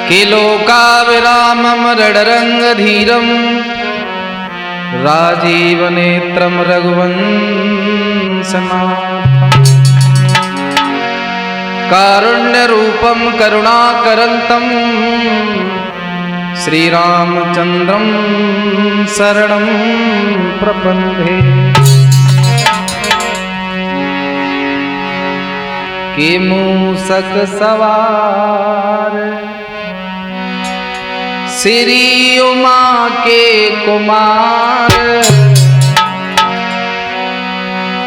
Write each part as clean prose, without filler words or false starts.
कि लोकाविरामं रणरङ्गधीरं राजीवनेत्रं रघुवंशनाथं कारुण्यरूपं करुणाकरन्तं श्रीरामचन्द्रं शरणं प्रपन्थे। कि मूषक सवार श्री उमा के कुमार,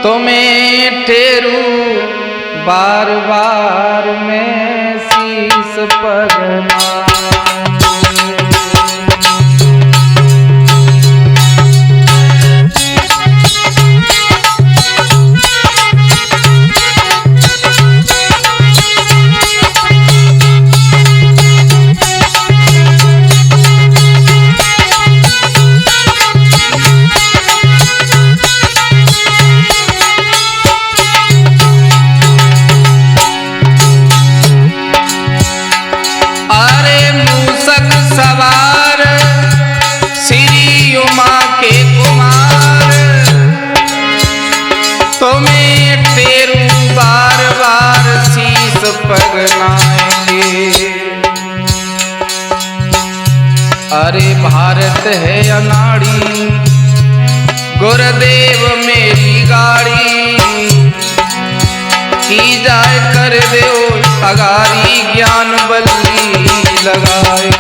तुम्हें ठेरू बार बार में शीस पगना। अरे भारत है अनाड़ी, गुरुदेव मेरी गाड़ी, की जाए कर दो अगारी, ज्ञान बल्ली लगाए।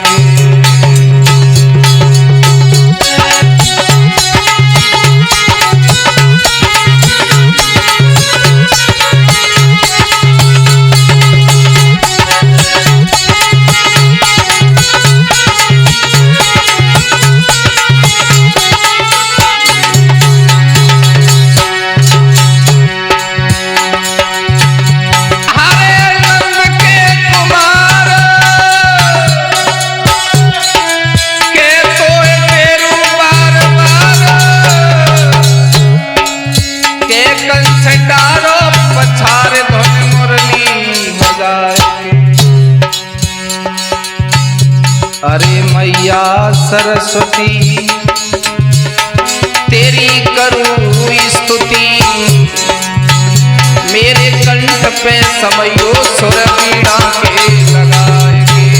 अरे मैया सरस्वती तेरी करूं स्तुति, मेरे कंठ पे समयो सुर बीड़ा के लगाएंगे।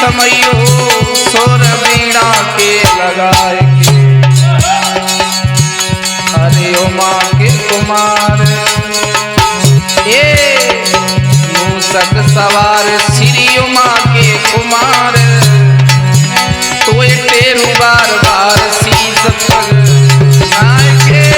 समयो सोर बीड़ा के लगाएंगे। अरे उमा के कुमार ये मूषक सवार श्री उमा के कुमार, तो तेरू बार बार शीस पगनाएंगे।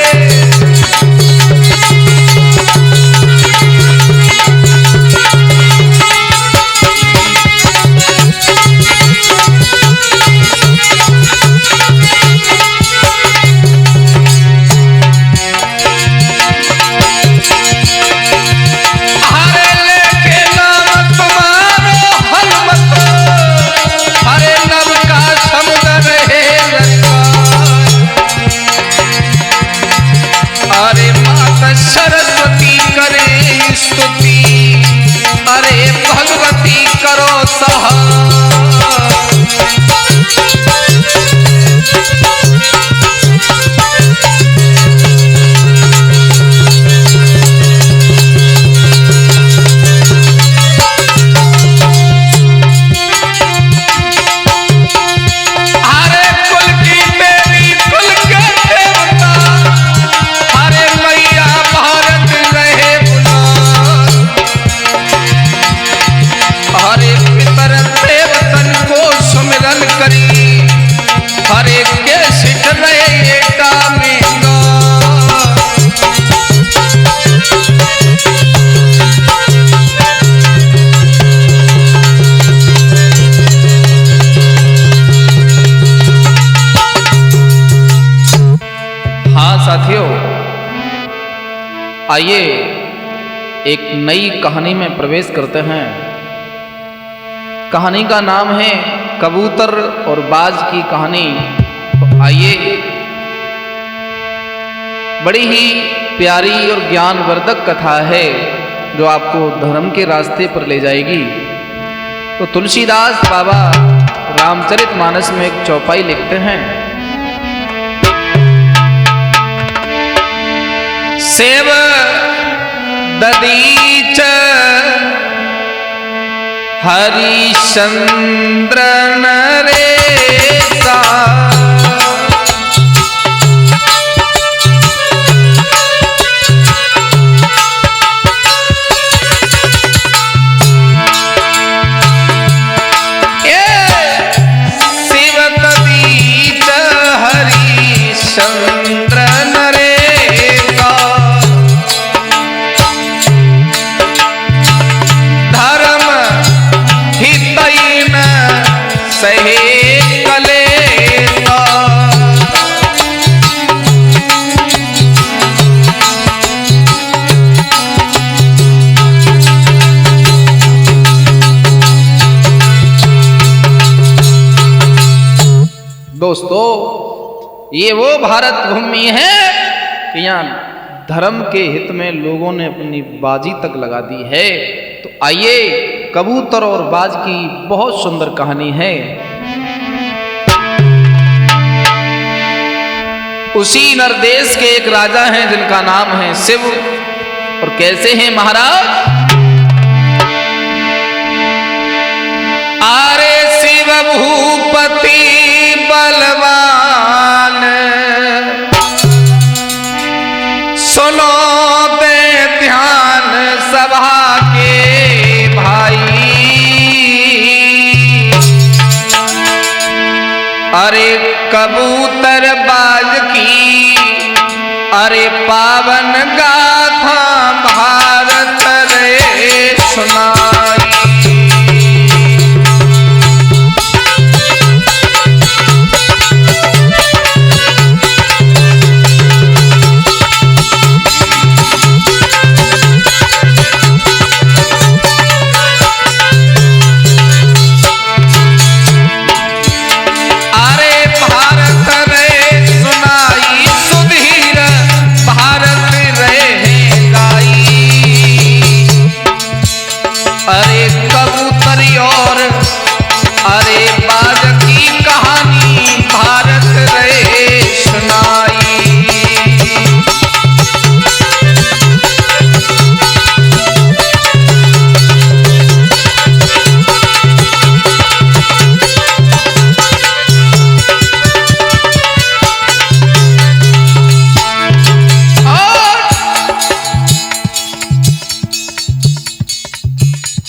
साथियों, आइए एक नई कहानी में प्रवेश करते हैं। कहानी का नाम है कबूतर और बाज की कहानी। तो आइए, बड़ी ही प्यारी और ज्ञानवर्धक कथा है जो आपको धर्म के रास्ते पर ले जाएगी। तो तुलसीदास बाबा रामचरितमानस में एक चौपाई लिखते हैं, सेव ददीच हरिश्चंद्र नरेसा, चंद्र नरेगा, धर्म हितैन सहे कलेगा। दोस्तों, ये वो भारत भूमि है कि यहाँ धर्म के हित में लोगों ने अपनी बाजी तक लगा दी है। तो आइए, कबूतर और बाज की बहुत सुंदर कहानी है। उसी नरदेश के एक राजा हैं जिनका नाम है शिव। और कैसे हैं महाराज? आरे शिव भूपति बलवान, सुनो दे ध्यान सभा के भाई। अरे कबूतर बाज की अरे पावन गाथा भारत रे सुनाई। अरे कबूतरी और अरे बाज की कहानी भारत रे सुनाई।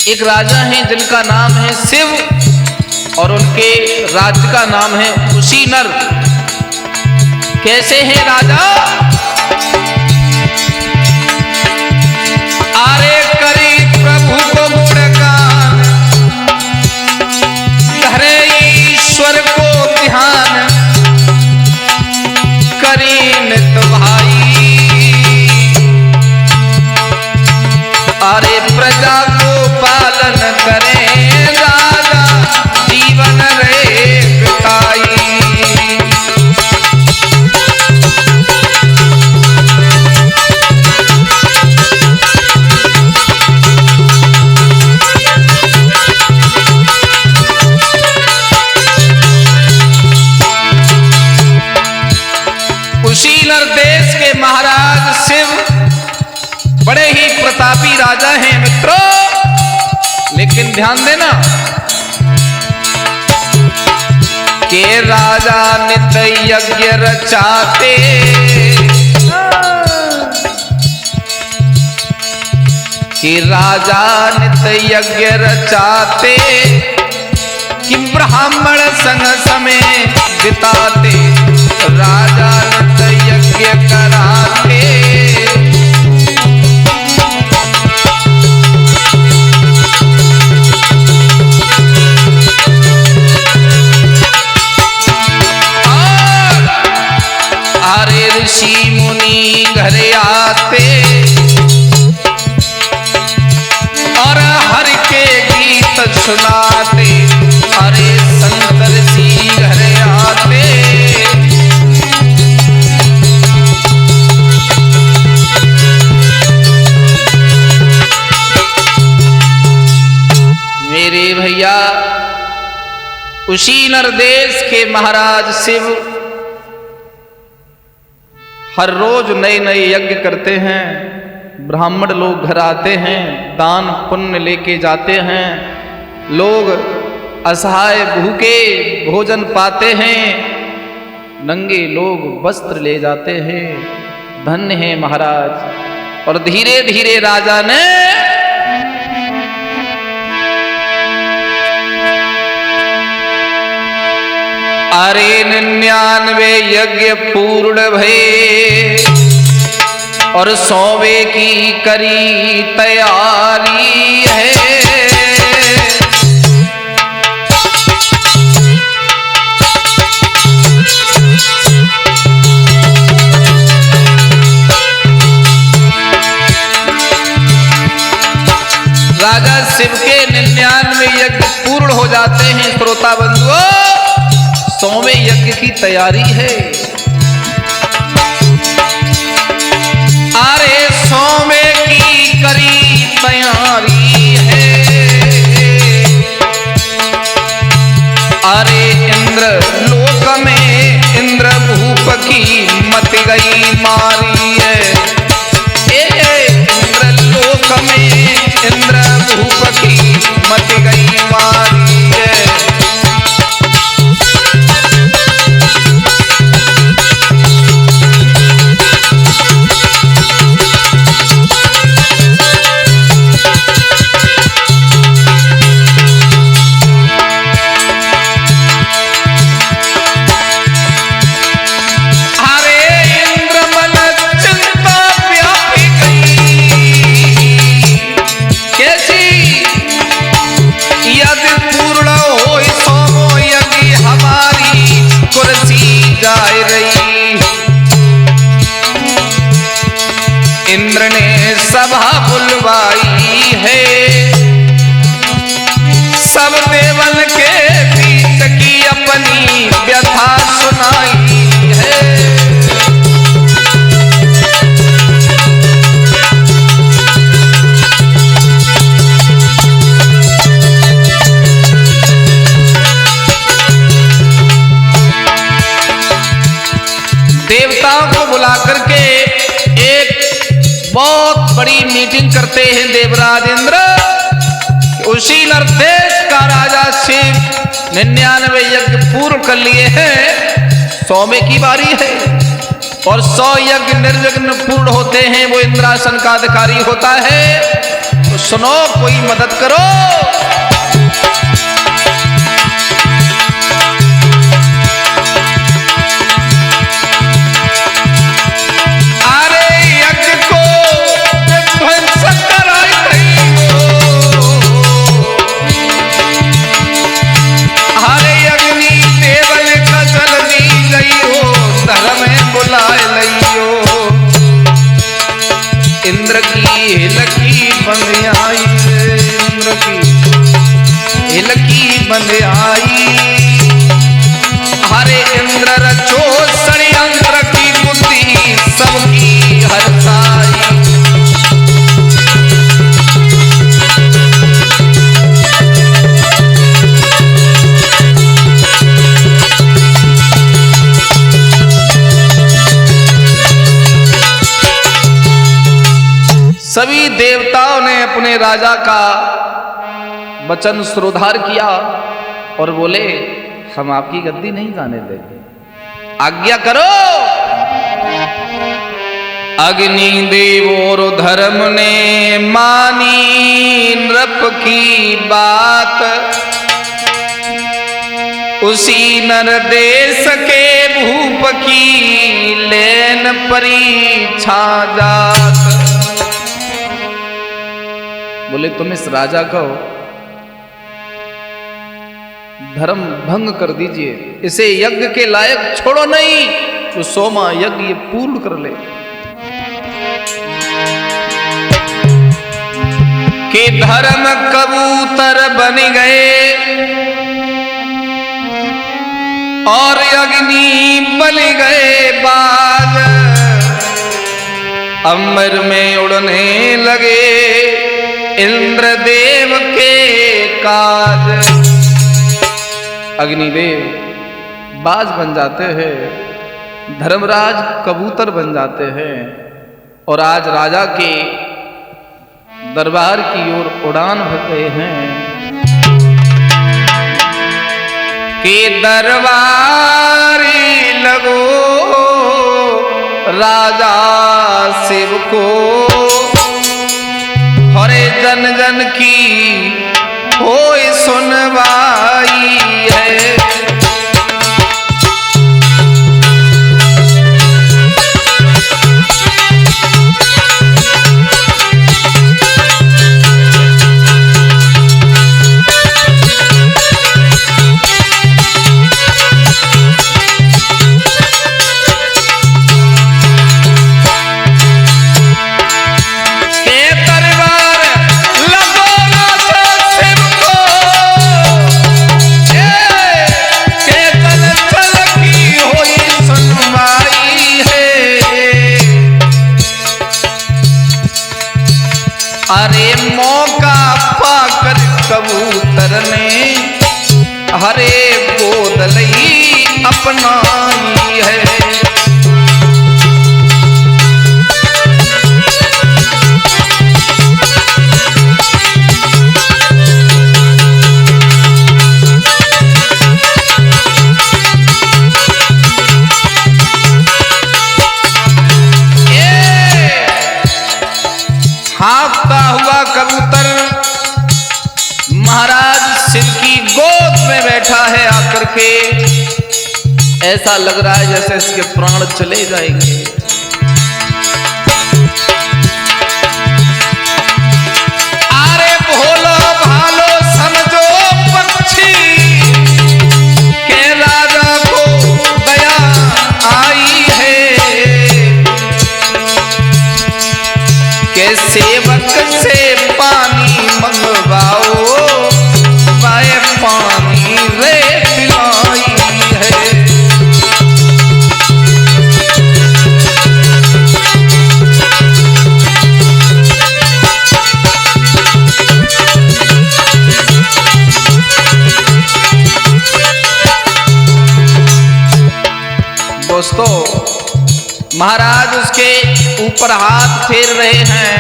एक राजा हैं जिनका नाम है शिव और उनके राज्य का नाम है कुशीनर। कैसे हैं राजा? आरे करी प्रभु को गुणगान, धरे ईश्वर को ध्यान, करी नित भाई। अरे प्रजा को पालन करें राजा, जीवन रे बिताई। कुशीनर देश के महाराज शिव बड़े ही प्रतापी राजा हैं मित्रों। लेकिन ध्यान देना के राजा नित यज्ञ रचाते, कि राजा नित यज्ञ रचाते, कि ब्राह्मण संग समय बिताते, राजा नित यज्ञ कराते। ऋषि मुनि घर आते और हर के गीत सुनाते, अरे संत ऋषि घर आते। मेरे भैया उसी नरदेश के महाराज शिव हर रोज नए नए यज्ञ करते हैं, ब्राह्मण लोग घर आते हैं, दान पुण्य लेके जाते हैं, लोग असहाय भूखे भोजन पाते हैं, नंगे लोग वस्त्र ले जाते हैं। धन्य है महाराज। और धीरे धीरे राजा ने अरे 99 यज्ञ पूर्ण भये और 100वें की करी तैयारी है। राजा शिव के 99 यज्ञ पूर्ण हो जाते हैं। श्रोता बंधुओं, 100वें यज्ञ की तैयारी है। अरे 100वें की करी तैयारी है। अरे इंद्र लोक में इंद्र भूप की मत गई मारी है। इंद्र लोक में इंद्र भूप की मत गई मारी है। इंद्र ने सभा बुलवाई है, सब देवन के बीच की अपनी व्यथा सुनाई है। देवताओं को बुला करके एक बहुत बड़ी मीटिंग करते हैं देवराज इंद्र। उसी नरदेश का राजा शिव 99 यज्ञ पूर्ण कर लिए हैं, 100वें की बारी है। और 100 यज्ञ निर्विघ्न पूर्ण होते हैं, वो इंद्रासन का अधिकारी होता है। तो सुनो, कोई मदद करो। इंद्र की हिलकी बंद आई, इंद्र की हिलकी बंद आई। हरे इंद्र रचो षड्यंत्र की बुद्धि सबकी हरसाई। सभी देवताओं ने अपने राजा का वचन श्रोधार किया और बोले, हम आपकी गद्दी नहीं जाने देंगे, आज्ञा करो। अग्नि देव और धर्म ने मानी नृप की बात, उसी नरदेश के भूप की लेन परीक्षा जात। बोले, तुम इस राजा को धर्म भंग कर दीजिए, इसे यज्ञ के लायक छोड़ो नहीं, वो 100वां यज्ञ पूर्ण कर ले। कि धर्म कबूतर बन गए और अग्नि बन गए बाज, अमर में उड़ने लगे इंद्रदेव के काज। अग्निदेव बाज बन जाते हैं, धर्मराज कबूतर बन जाते हैं और आज राजा के दरबार की ओर उड़ान भर रहे हैं। कि दरबारी लगो राजा शिव को, हरे जन जन की होय सुनवाई है। अरे मौका पाकर कबूतर ने हरे गोद लई अपनाई है। हाँफता हुआ कबूतर महाराज शिव की गोद में बैठा है आकर के। ऐसा लग रहा है जैसे इसके प्राण चले जाएंगे। अरे भोलो भालो समझो पक्षी के राजा को दया आई है। के सेवक से पानी मंगवाओ, पाए पानी रे पिलाई है। दोस्तों, महाराज उसके ऊपर हाथ फेर रहे हैं,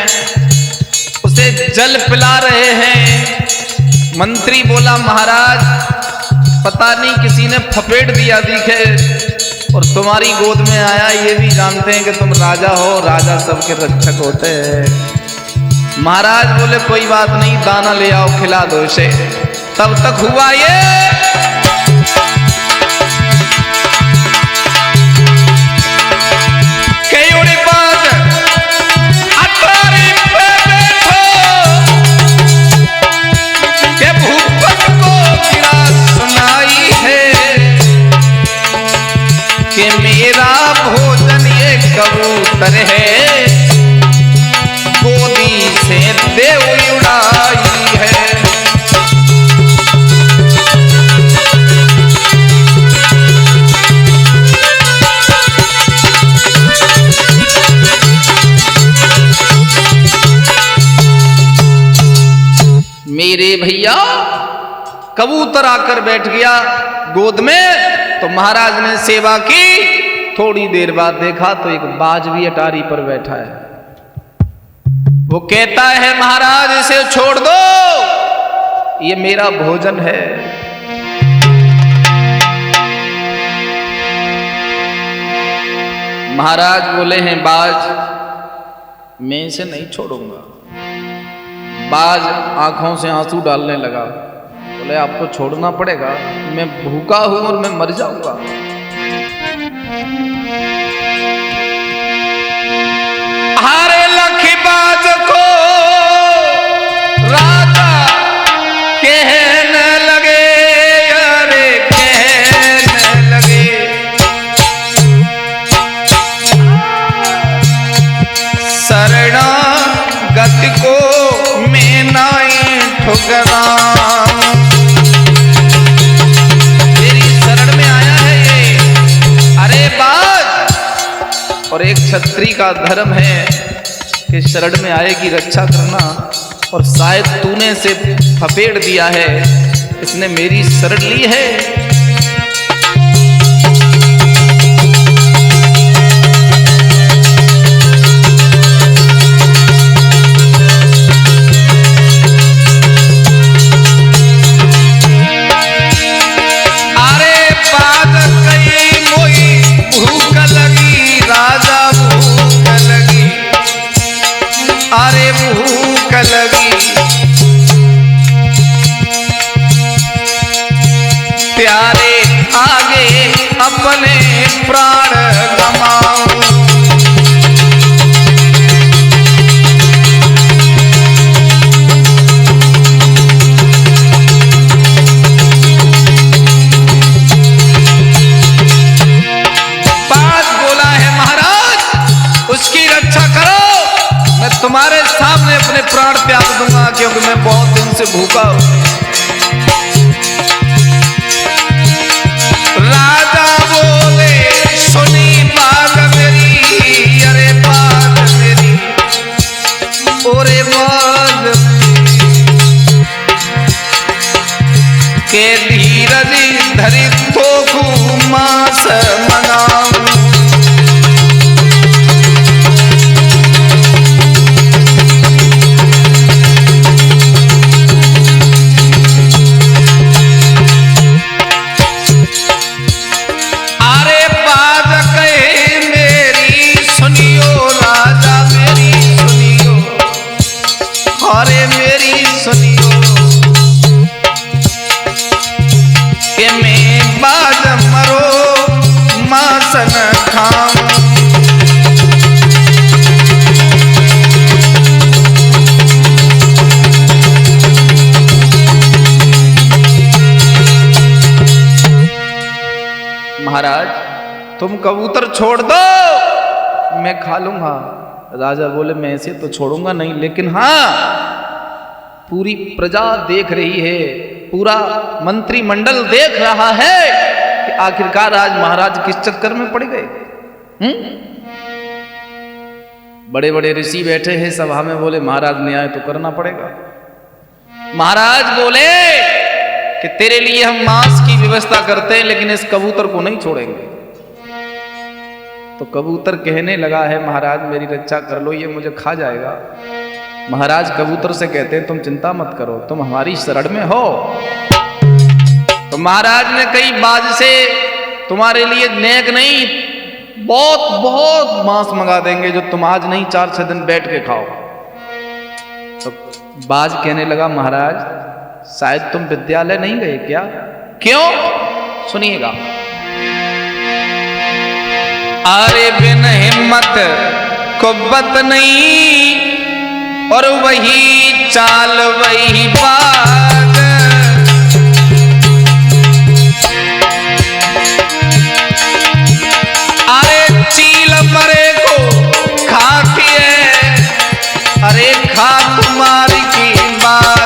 उसे जल पिला रहे हैं। मंत्री बोला महाराज पता नहीं किसी ने फपेट दिया दिखे और तुम्हारी गोद में आया, ये भी जानते हैं कि तुम राजा हो, राजा सबके रक्षक होते हैं। महाराज बोले कोई बात नहीं, दाना ले आओ खिला दो इसे। तब तक हुआ ये कि मेरा भोजन ये कबूतर है, गोदी से देव उड़ाई है। मेरे भैया कबूतर आकर बैठ गया गोद में, तो महाराज ने सेवा की। थोड़ी देर बाद देखा तो एक बाज भी अटारी पर बैठा है। वो कहता है महाराज इसे छोड़ दो, ये मेरा भोजन है। महाराज बोले हैं बाज मैं इसे नहीं छोड़ूंगा। बाज आंखों से आंसू डालने लगा, बोले आपको छोड़ना पड़ेगा, मैं भूखा हूं और मैं मर जाऊंगा। हारे लखी बाज को राजा कहने लगे, अरे कहने लगे को मैं नाई ठुकरा। तेरी शरण में आया है ये, अरे बाज। और एक क्षत्रिय का धर्म है कि शरण में आएगी रक्षा करना, और शायद तूने से फपेड़ दिया है, इसने मेरी शरण ली है। अरे भूख लगी, प्यारे आगे अपने प्राण गमाऊं। बात बोला है महाराज, उसकी रक्षा करो, मैं तुम्हारे सामने अपने प्राण त्याग दूंगा, क्योंकि मैं बहुत दिन से भूखा हूं। राजा बोले सुनी बात मेरी, अरे बात मेरी, ओरे बात के धीरज धरी तो मास मनाऊं। अरे मेरी सुनियो कि मैं बाज मरो मासन खाऊं। महाराज तुम कबूतर छोड़ दो, मैं खा लूंगा। राजा बोले मैं ऐसे तो छोड़ूंगा नहीं, लेकिन हाँ पूरी प्रजा देख रही है, पूरा मंत्रिमंडल देख रहा है कि आखिरकार आज महाराज किस चक्कर में पड़ गए। बड़े बड़े ऋषि बैठे हैं सभा में, बोले महाराज न्याय तो करना पड़ेगा। महाराज बोले कि तेरे लिए हम मांस की व्यवस्था करते हैं, लेकिन इस कबूतर को नहीं छोड़ेंगे। तो कबूतर कहने लगा है महाराज मेरी रक्षा कर लो, ये मुझे खा जाएगा। महाराज कबूतर से कहते हैं तुम चिंता मत करो, तुम हमारी शरण में हो। तो महाराज ने कई बाज से तुम्हारे लिए नेक नहीं, बहुत बहुत मांस मंगा देंगे, जो तुम आज नहीं 4-6 दिन बैठ के खाओ। तो बाज कहने लगा महाराज शायद तुम विद्यालय नहीं गए क्या? क्यों? सुनिएगा। अरे बिन हिम्मत कुब्बत नहीं, और वही चाल वही बात, अरे चील मरे को खाती है, अरे खा तुम्हारी की बात।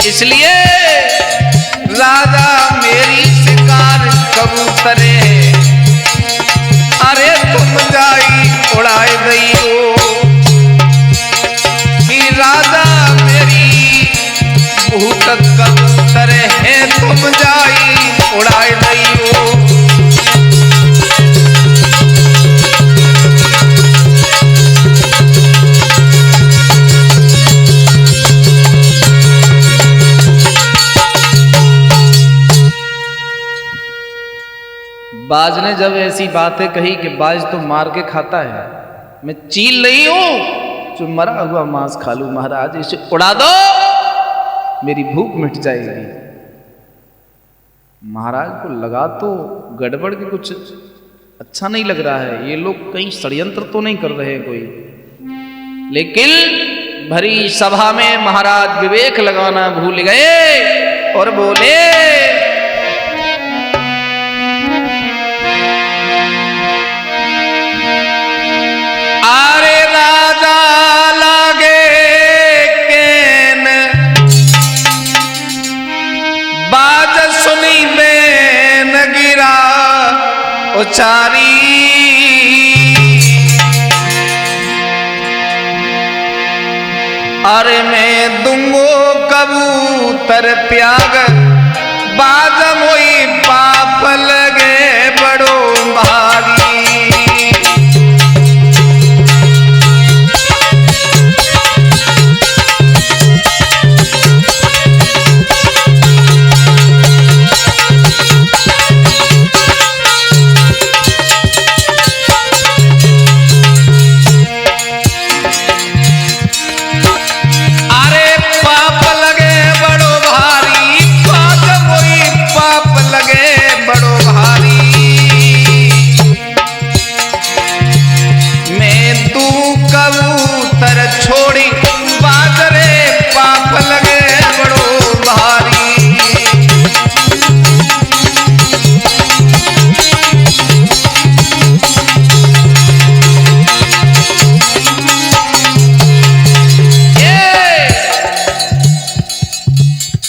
इसलिए राजा मेरी शिकार कबूतरे, अरे तुम जाई उड़ाए गई हो कि राजा मेरी भूत कबूतरे है, तुम जाई उड़ाए गई हो। बाज ने जब ऐसी बातें कही कि बाज तो मार के खाता है, मैं चील नहीं हूं जो मरा हुआ मांस खा लूं महाराज, इसे उड़ा दो, मेरी भूख मिट जाएगी। महाराज को लगा तो गड़बड़ के कुछ अच्छा नहीं लग रहा है, ये लोग कहीं षड्यंत्र तो नहीं कर रहे हैं कोई। लेकिन भरी सभा में महाराज विवेक लगाना भूल गए और बोले, अरे राजा लागे केन बाज सुनी बेन गिरा उचारी, अरे मैं दूंगो कबूतर त्याग बाज मोई पाप लगे बड़ो भारी।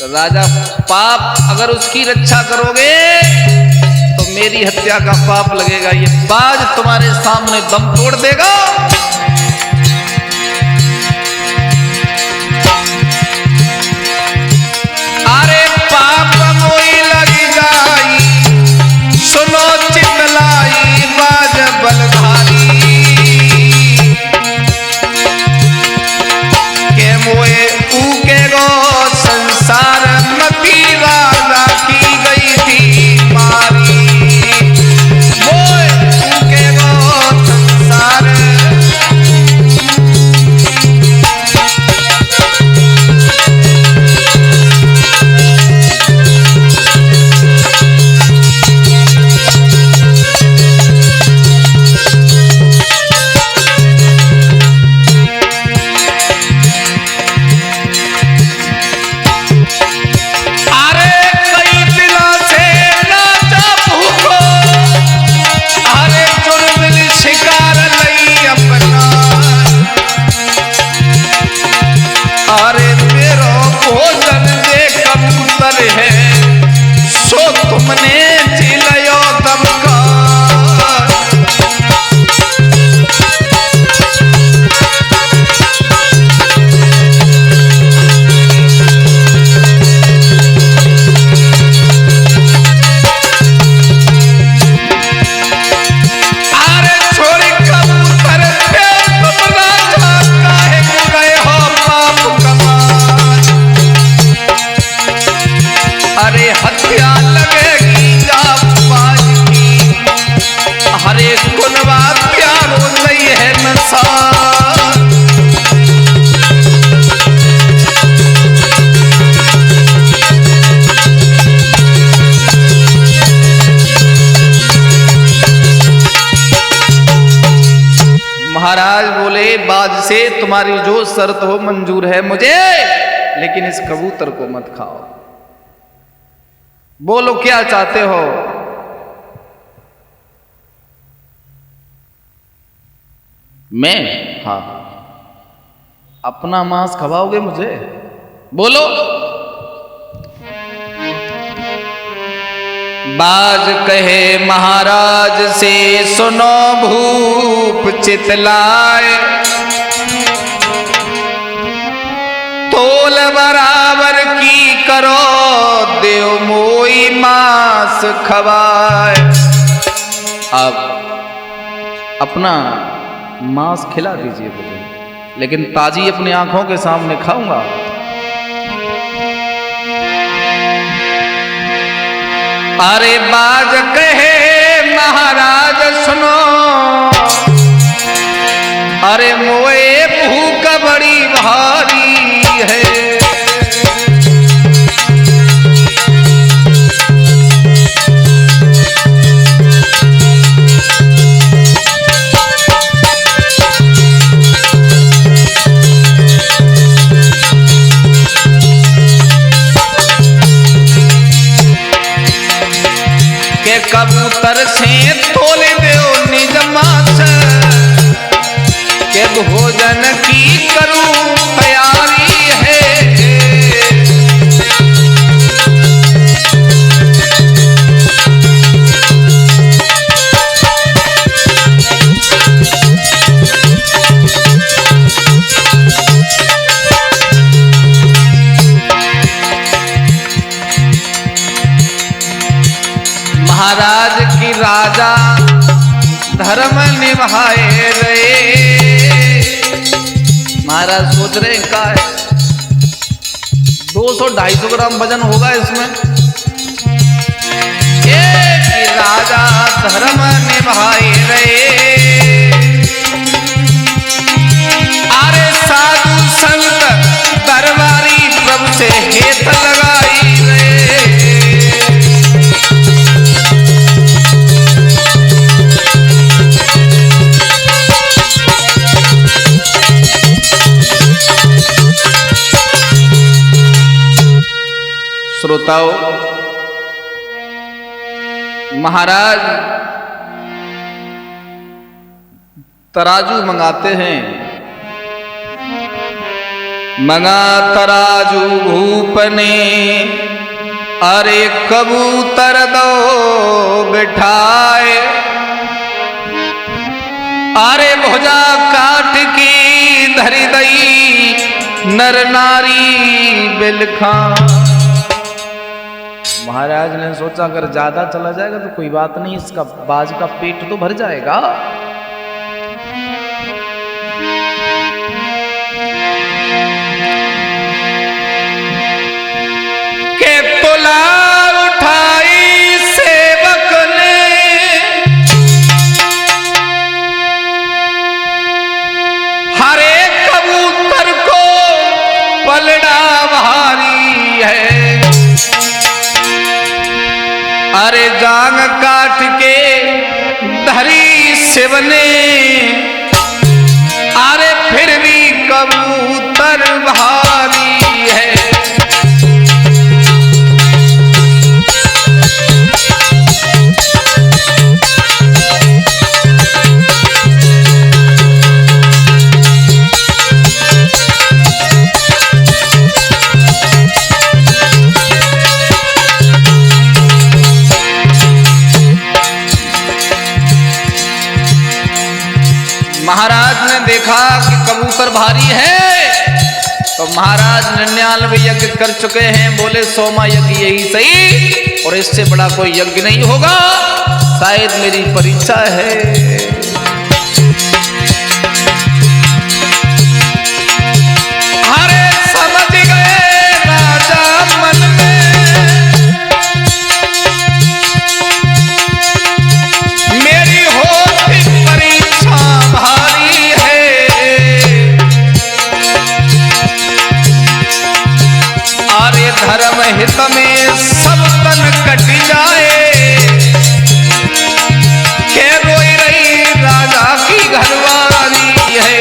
राजा, पाप अगर उसकी रक्षा करोगे तो मेरी हत्या का पाप लगेगा। ये बाज तुम्हारे सामने दम तोड़ देगा। अरे पाप मोई लगी जाई सुनो चितलाई बाज बलधारी, के मोए ऊके गो संसार मती राजा की गई थी मारी, मोए ऊके गो संसार। महाराज बोले, बाज से तुम्हारी जो शर्त हो मंजूर है मुझे, लेकिन इस कबूतर को मत खाओ। बोलो क्या चाहते हो? मैं? हाँ, अपना मांस खवाओगे मुझे? बोलो। बाज कहे महाराज से सुनो भूप चितलाए, तोल बराबर की करो देव मोई मांस खवाए। अब अपना मांस खिला दीजिए मुझे, लेकिन ताजी अपनी आंखों के सामने खाऊंगा। अरे बाज कहे महाराज सुनो, अरे मोए भूख बरसे तोले देओ निज माछ के भोजन की करूं तैयारी है। महाराज की राजा धर्म निभाए रहे। महाराज सोच रहे का है 200-250 ग्राम वजन होगा इसमें। एक राजा धर्म निभाए रहे, अरे साधु संत दरबारी प्रभु से हेत लगाई रहे। श्रोताओं, महाराज तराजू मंगाते हैं। मंगा तराजू भूप ने, अरे कबूतर दो बिठाए, अरे भुजा काट की धरी दई नर नारी बिलखा। महाराज ने सोचा अगर ज्यादा चला जाएगा तो कोई बात नहीं, इसका बाज का पेट तो भर जाएगा। के तोला उठाई सेवक ने, हरे कबूतर को पलड़ा भारी है, अरे जांग काट के धरी शिवने, अरे फिर भी कबूतर भारी है। महाराज ने देखा कि कबूतर भारी है, तो महाराज 99 यज्ञ कर चुके हैं। बोले 100वां यज्ञ यही सही, और इससे बड़ा कोई यज्ञ नहीं होगा, शायद मेरी परीक्षा है। अरे समझ गए राजा मन में, मेरी होती परीक्षा भारी है। अरे धर्म हित में सब तन कट जाए, के रोई रही राजा की घरवाली है।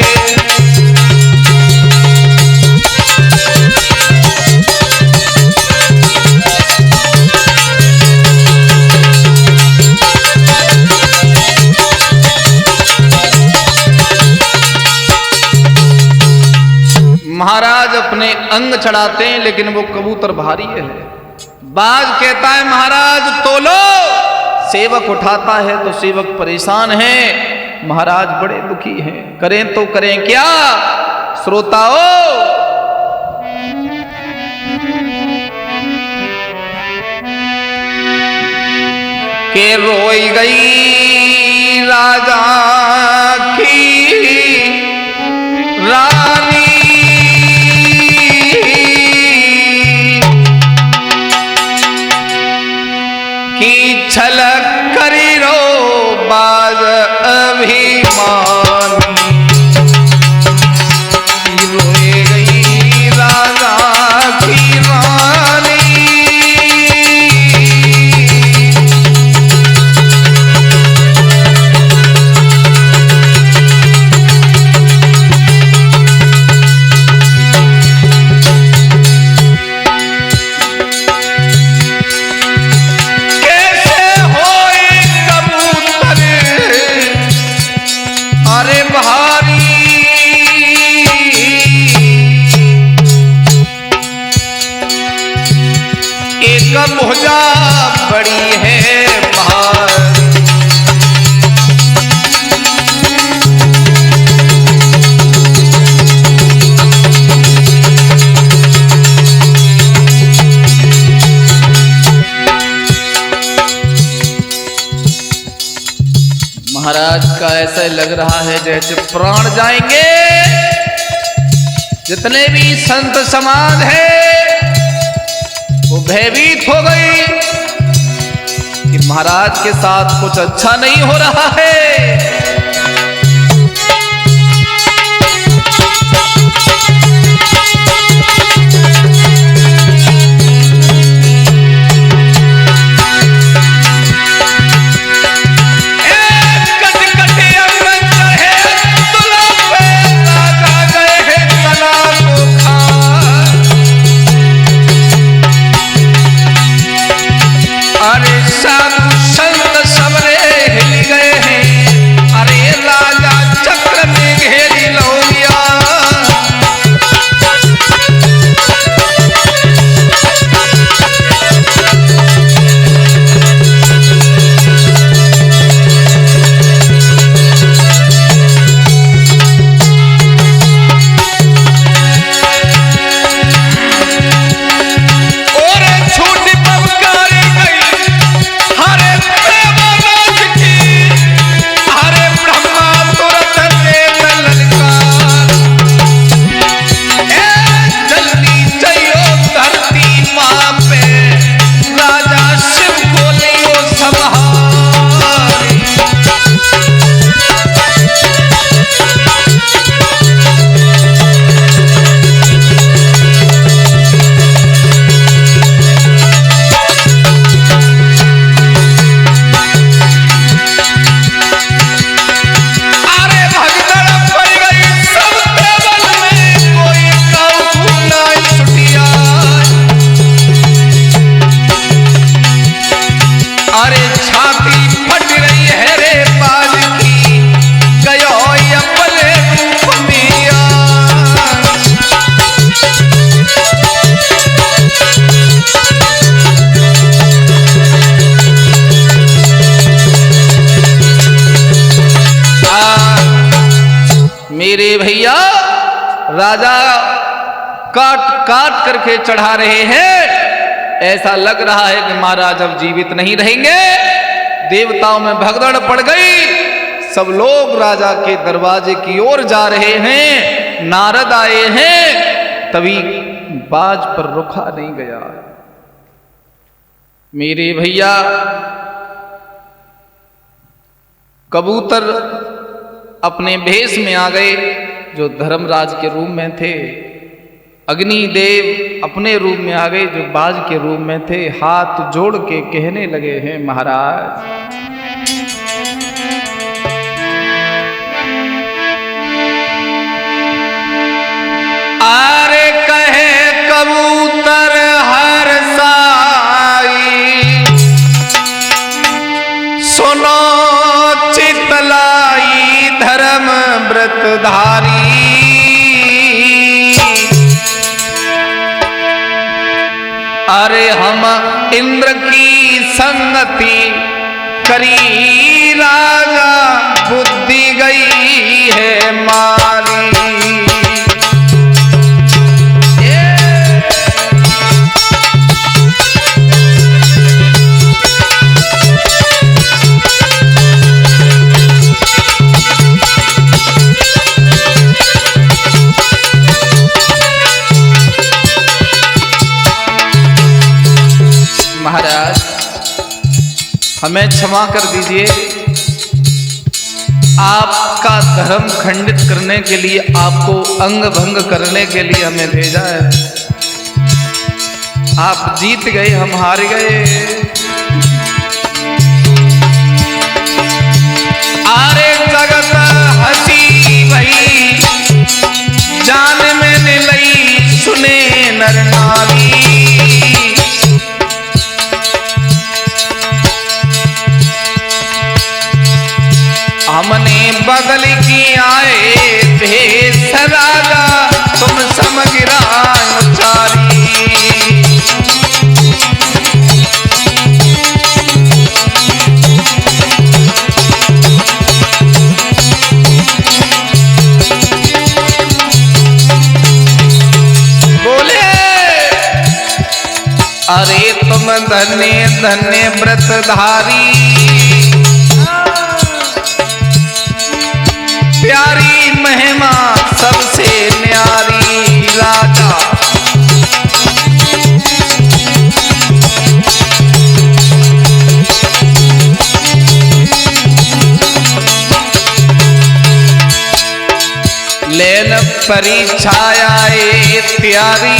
महाराज अपने अंग चढ़ाते हैं, लेकिन वो कबूतर भारी है। बाज कहता है महाराज तोलो, सेवक उठाता है तो सेवक परेशान है। महाराज बड़े दुखी हैं, करें तो करें क्या। श्रोताओं, के रोई गई राजा की रानी, की छलक करी रो बाज अभिमानी, रोए गई राजा की रानी। भुजा बड़ी है भारी। महाराज का ऐसा लग रहा है जैसे प्राण जाएंगे। जितने भी संत समाज है वो भयभीत हो गई कि महाराज के साथ कुछ अच्छा नहीं हो रहा है। मेरे भैया राजा काट काट करके चढ़ा रहे हैं। ऐसा लग रहा है कि महाराज अब जीवित नहीं रहेंगे। देवताओं में भगदड़ पड़ गई। सब लोग राजा के दरवाजे की ओर जा रहे हैं। नारद आए हैं, तभी बाज पर रुका नहीं गया। मेरे भैया कबूतर अपने भेष में आ गए जो धर्मराज के रूप में थे। अग्निदेव अपने रूप में आ गए जो बाज के रूप में थे। हाथ जोड़ के कहने लगे हैं, महाराज आरे कहे कबूतर हर साई, सुनो चितलाई धर्म व्रतधारी। अरे हम इंद्र की संगति करी, राजा बुद्धि गई है मारी। महाराज हमें क्षमा कर दीजिए। आपका धर्म खंडित करने के लिए, आपको अंग भंग करने के लिए हमें भेजा है। आप जीत गए, हम हार गए। आरे जगत हसी भई, जान में लई सुने नर नारी। हमने बगल की आए भेष राजा, तुम समगिरा चारी। अरे तुम धन्य धन्य व्रतधारी, प्यारी महिमा सबसे न्यारी राजा। लेन परीक्षाए प्यारी,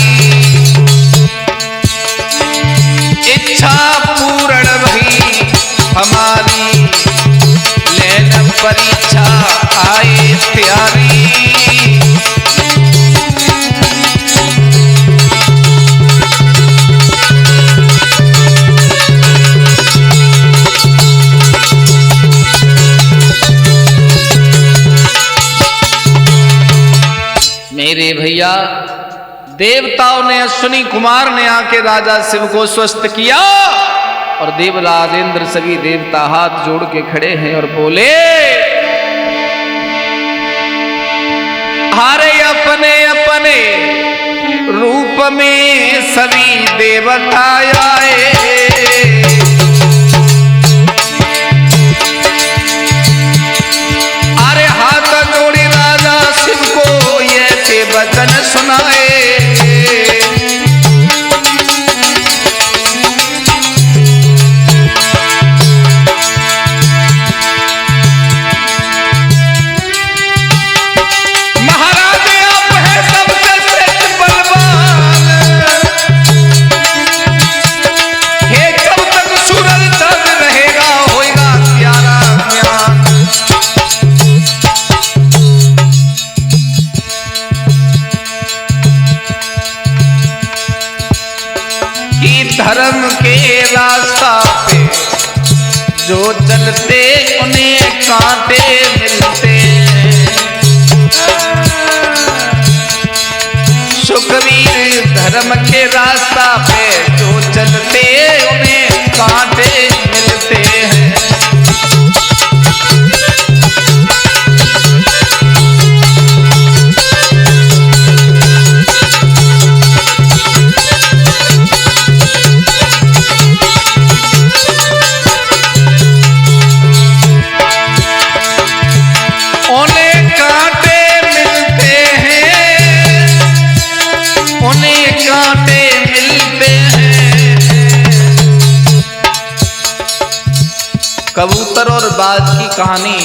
इच्छा पूर्ण भई हमारी। लेन परीक्षा आए प्यारी, मेरे भैया देवताओं ने, अश्विनी कुमार ने आके राजा शिव को स्वस्थ किया और देवराज इंद्र सभी देवता हाथ जोड़ के खड़े हैं और बोले, हारे अपने अपने रूप में सभी देवता आए। अरे हाथ जोड़ी राजा शिव को ये से वचन सुनाए। धर्म के रास्ता पे जो चलते उन्हें कांटे मिलते। सुखवीर धर्म के रास्ता पे जो चलते उन्हें कांटे मिलते हैं। कबूतर और बाज की कहानी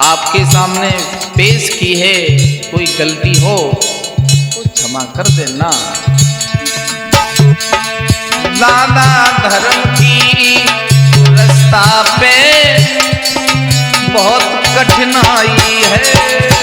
आपके सामने पेश की है। कोई गलती हो तो क्षमा कर देना। दादा धर्म की रास्ता पे बहुत कठिनाई है।